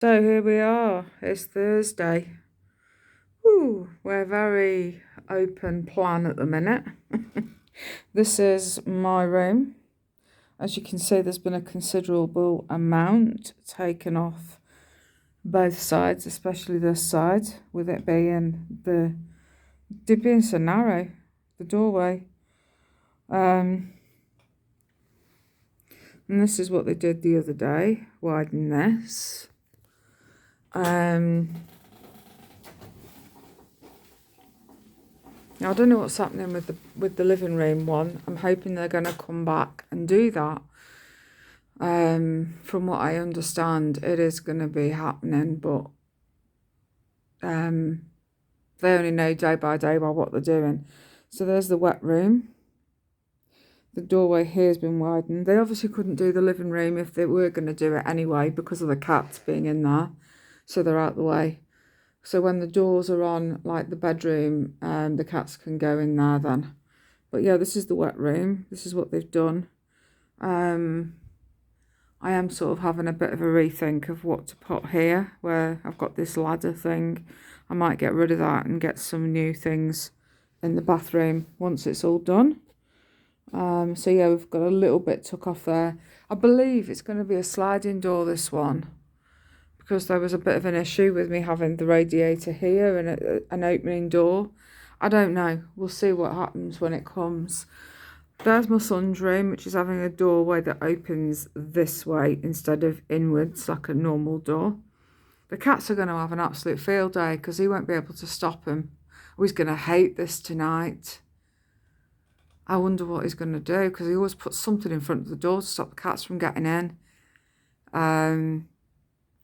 So here we are, it's Thursday. We're very open plan at the minute. This is my room. As you can see, there's been a considerable amount taken off both sides, especially this side, with it being so narrow, the doorway. And this is what they did the other day, widen this. Now, I don't know what's happening with the living room one. I'm hoping they're going to come back and do that. From what I understand, it is going to be happening, but they only know day by what they're doing. So there's the wet room. The doorway here has been widened. They obviously couldn't do the living room if they were going to do it anyway because of the cats being in there. So they're out the way. So when the doors are on, like the bedroom, the cats can go in there then. But yeah, this is the wet room. This is what they've done. I am sort of having a bit of a rethink of what to put here, where I've got this ladder thing. I might get rid of that and get some new things in the bathroom once it's all done. So yeah, we've got a little bit took off there. I believe it's going to be a sliding door, this one, because there was a bit of an issue with me having the radiator here and an opening door. I don't know. We'll see what happens when it comes. There's my son's room, which is having a doorway that opens this way instead of inwards like a normal door. The cats are going to have an absolute field day because he won't be able to stop him. Oh, he's going to hate this tonight. I wonder what he's going to do because he always puts something in front of the door to stop the cats from getting in.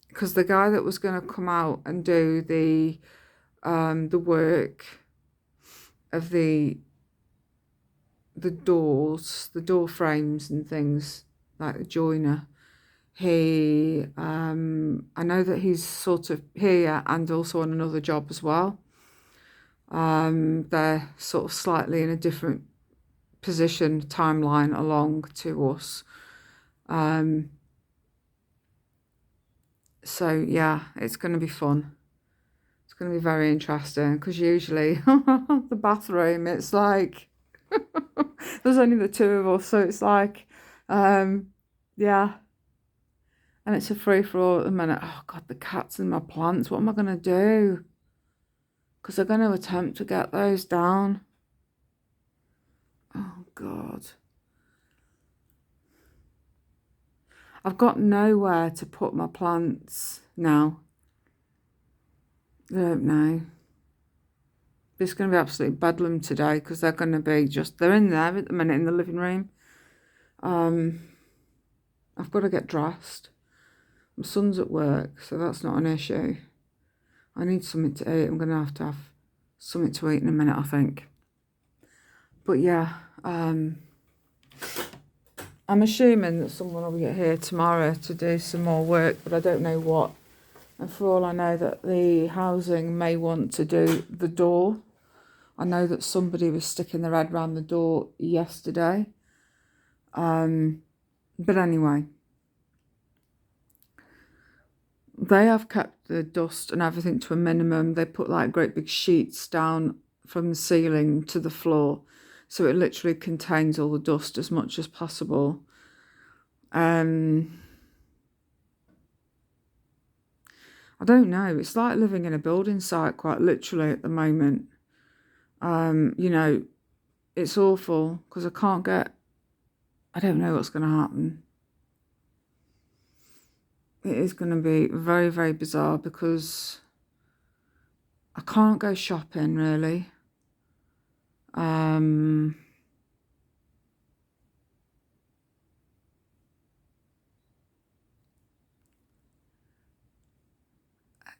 Because the guy that was going to come out and do the work of the doors, the door frames and things, like the joiner, I know that he's sort of here and also on another job as well. They're sort of slightly in a different position, timeline along to us. So yeah, it's going to be fun. It's going to be very interesting because usually the bathroom, it's like there's only the two of us, so it's like, yeah. And it's a free-for-all at the minute. Oh, God, the cats and my plants. What am I going to do? Because they're going to attempt to get those down. Oh, God. I've got nowhere to put my plants now. I don't know. It's going to be absolutely bedlam today because they're going to be they're in there at the minute in the living room. I've got to get dressed. My son's at work, so that's not an issue. I need something to eat. I'm going to have something to eat in a minute, I think. But yeah, I'm assuming that someone will get here tomorrow to do some more work, but I don't know what. And for all I know, that the housing may want to do the door. I know that somebody was sticking their head around the door yesterday. But anyway, they have kept the dust and everything to a minimum. They put like great big sheets down from the ceiling to the floor, so it literally contains all the dust as much as possible. I don't know. It's like living in a building site, quite literally, at the moment. You know, it's awful because I don't know what's going to happen. It is going to be very, very bizarre because I can't go shopping, really.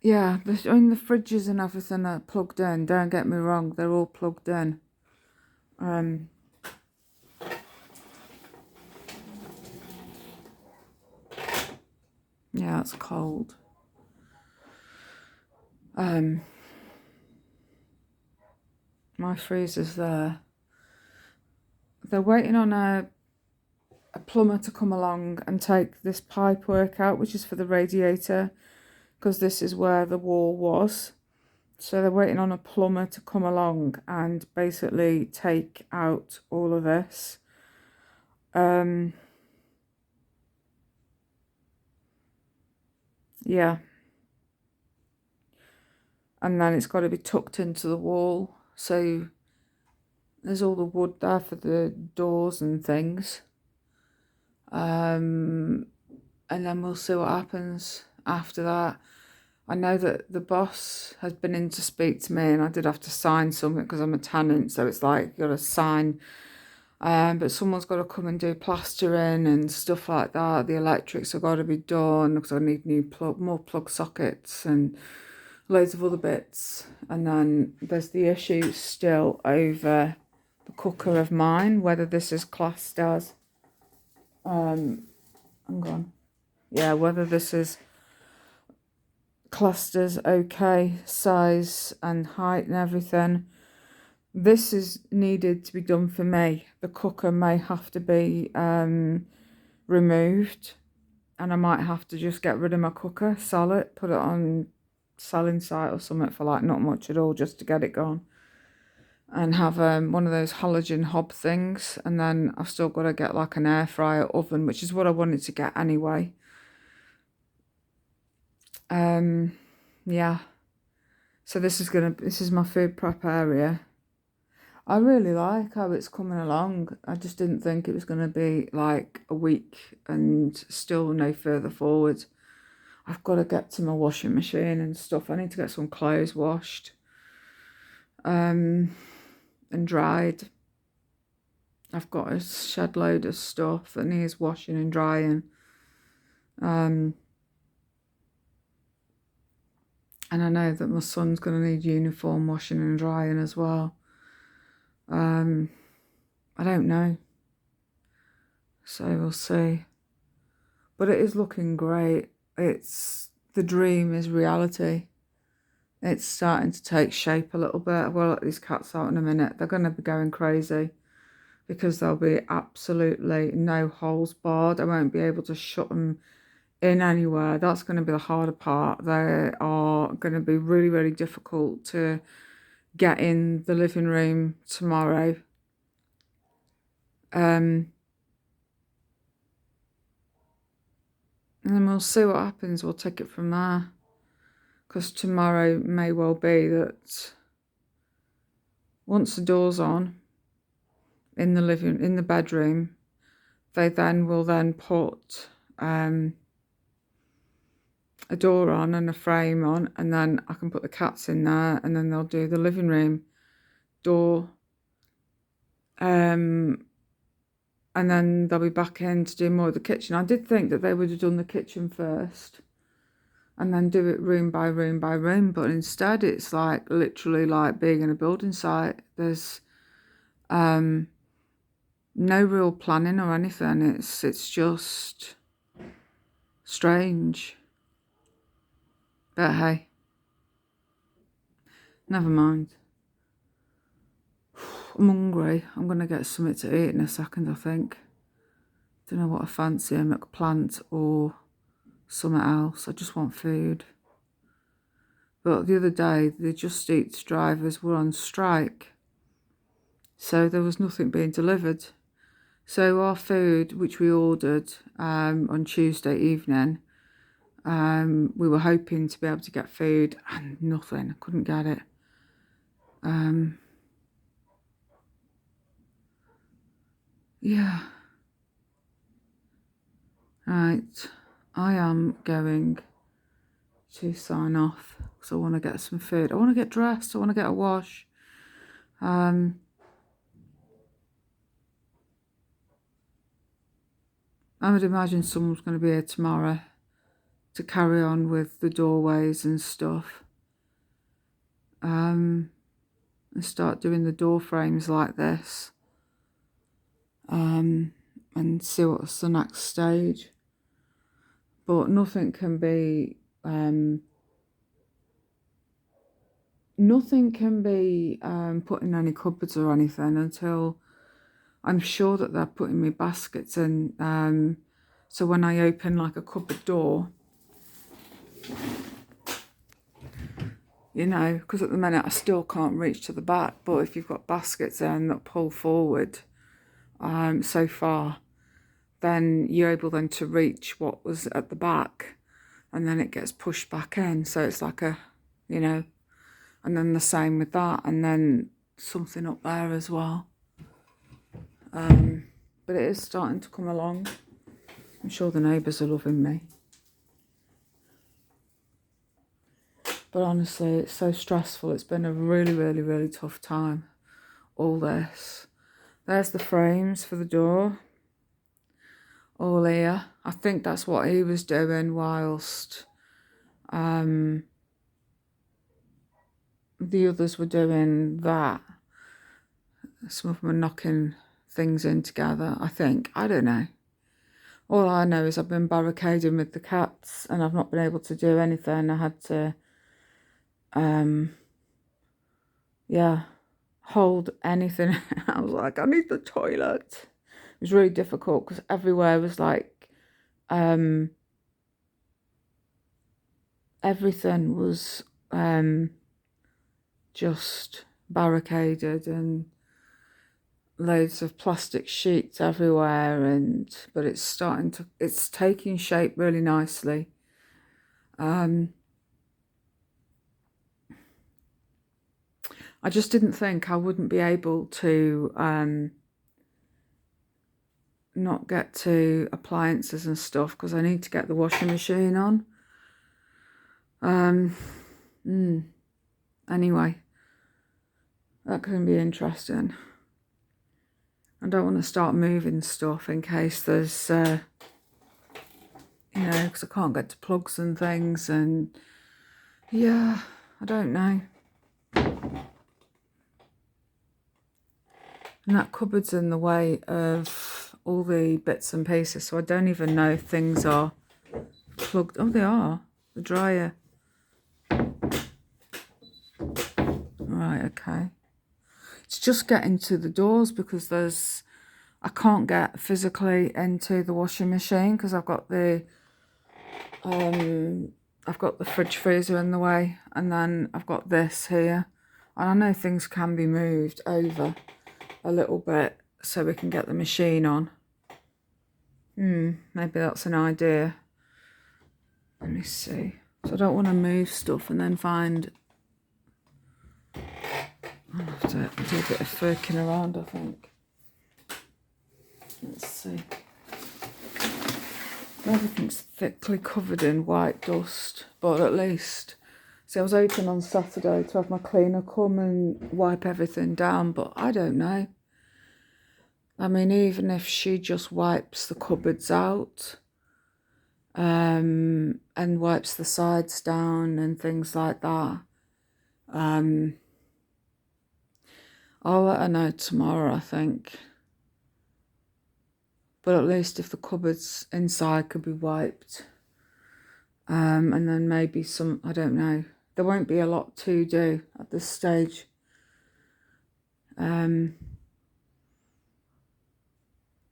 Yeah, the fridges and everything are plugged in. Don't get me wrong, they're all plugged in. Yeah, it's cold. My freezer's there. They're waiting on a plumber to come along and take this pipe work out, which is for the radiator. because this is where the wall was. So they're waiting on a plumber to come along and basically take out all of this. Yeah. And then it's got to be tucked into the wall. So there's all the wood there for the doors and things. And then we'll see what happens after that. I know that the boss has been in to speak to me, and I did have to sign something because I'm a tenant, so it's like you got to sign. But someone's got to come and do plastering and stuff like that. The electrics have got to be done because I need more plug sockets and loads of other bits. And then there's the issue still over the cooker of mine, whether this is classed as hang on. Yeah, whether this is classed as okay size and height and everything. This is needed to be done for me. The cooker may have to be removed, and I might have to just get rid of my cooker, sell it, put it on selling site or something for like not much at all, just to get it gone, and have one of those halogen hob things. And then I've still got to get like an air fryer oven, which is what I wanted to get anyway. Yeah, so this is my food prep area. I really like how it's coming along. I just didn't think it was going to be like a week and still no further forward. I've got to get to my washing machine and stuff. I need to get some clothes washed and dried. I've got a shed load of stuff that needs washing and drying. And I know that my son's going to need uniform washing and drying as well. I don't know. So we'll see. But it is looking great. The dream is reality. It's starting to take shape a little bit. We'll let these cats out in a minute. They're going to be going crazy because there'll be absolutely no holes barred. I won't be able to shut them in anywhere. That's going to be the harder part. They are going to be really, really difficult to get in the living room tomorrow. And then we'll see what happens. We'll take it from there. Because tomorrow may well be that once the door's on in the bedroom, they will put a door on and a frame on, and then I can put the cats in there, and then they'll do the living room door. And then they'll be back in to do more of the kitchen. I did think that they would have done the kitchen first and then do it room by room by room, but instead it's like literally like being in a building site. There's no real planning or anything. It's just strange. But hey, never mind. I'm hungry. I'm going to get something to eat in a second, I think. Don't know what I fancy, a McPlant or something else. I just want food. But the other day, the Just Eats drivers were on strike. So there was nothing being delivered. So our food, which we ordered on Tuesday evening, we were hoping to be able to get food, and nothing. I couldn't get it. Yeah. Right. I am going to sign off because I want to get some food. I want to get dressed. I want to get a wash. I would imagine someone's going to be here tomorrow to carry on with the doorways and stuff. And start doing the door frames like this. And see what's the next stage. But nothing can be put in any cupboards or anything until I'm sure that they're putting me baskets in. So when I open like a cupboard door, you know, because at the minute I still can't reach to the back. But if you've got baskets in that pull forward so far, then you're able then to reach what was at the back, and then it gets pushed back in. So it's like a, you know, and then the same with that, and then something up there as well. But it is starting to come along. I'm sure the neighbours are loving me. But honestly, it's so stressful. It's been a really, really, really tough time, all this. There's the frames for the door, all here. I think that's what he was doing whilst the others were doing that. Some of them were knocking things in together, I think. I don't know. All I know is I've been barricading with the cats and I've not been able to do anything. I had to, hold anything. I was like, I need the toilet. It was really difficult because everywhere was like, everything was just barricaded and loads of plastic sheets everywhere, but it's taking shape really nicely. I just didn't think I wouldn't be able to not get to appliances and stuff because I need to get the washing machine on. Anyway, that can be interesting. I don't want to start moving stuff in case there's, you know, because I can't get to plugs and things, and yeah, I don't know. And that cupboard's in the way of all the bits and pieces, so I don't even know if things are plugged. Oh, they are. The dryer. Right, okay. It's just getting to the doors because I can't get physically into the washing machine because I've got the fridge freezer in the way, and then I've got this here. And I know things can be moved over a little bit so we can get the machine on. Maybe that's an idea. Let me see. So I don't want to move stuff and then find... I'll have to do a bit of furking around, I think. Let's see. Everything's thickly covered in white dust, but at least... See, I was hoping on Saturday to have my cleaner come and wipe everything down, but I don't know. I mean, even if she just wipes the cupboards out and wipes the sides down and things like that, I'll let her know tomorrow, I think. But at least if the cupboards inside could be wiped, and then maybe some, I don't know. There won't be a lot to do at this stage.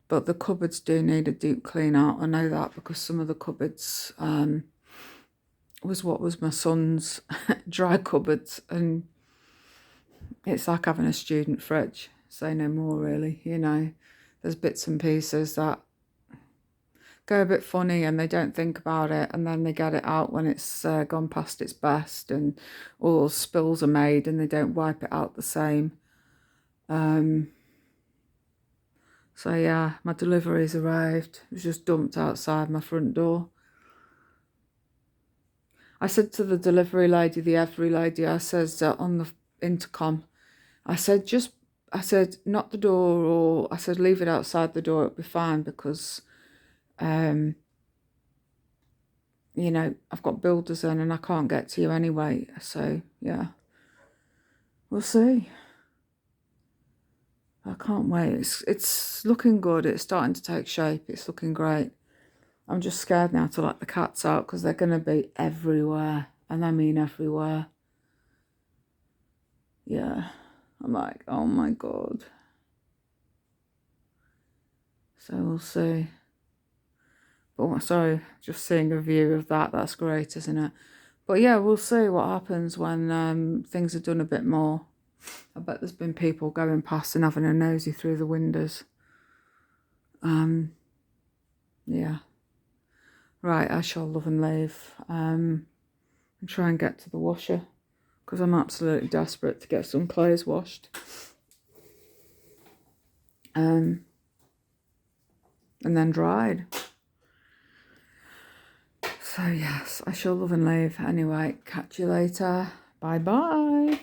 But the cupboards do need a deep clean out. I know that because some of the cupboards was what was my son's dry cupboards, and it's like having a student fridge. Say no more, really. You know, there's bits and pieces that go a bit funny and they don't think about it, and then they get it out when it's gone past its best, and all spills are made and they don't wipe it out the same. So yeah, my delivery's arrived. It was just dumped outside my front door. I said to the delivery lady, the every lady, I says on the intercom, I said, knock the door, or I said, leave it outside the door, it'll be fine, because, you know, I've got builders in and I can't get to you anyway. So, yeah, we'll see. I can't wait. It's looking good. It's starting to take shape. It's looking great. I'm just scared now to let the cats out because they're going to be everywhere. And I mean everywhere. Yeah. I'm like, oh my God. So we'll see. But sorry, just seeing a view of that. That's great, isn't it? But yeah, we'll see what happens when things are done a bit more. I bet there's been people going past and having a nosy through the windows. Yeah. Right, I shall love and leave. And try and get to the washer, because I'm absolutely desperate to get some clothes washed. And then dried. So yes, I shall love and leave. Anyway, catch you later. Bye bye.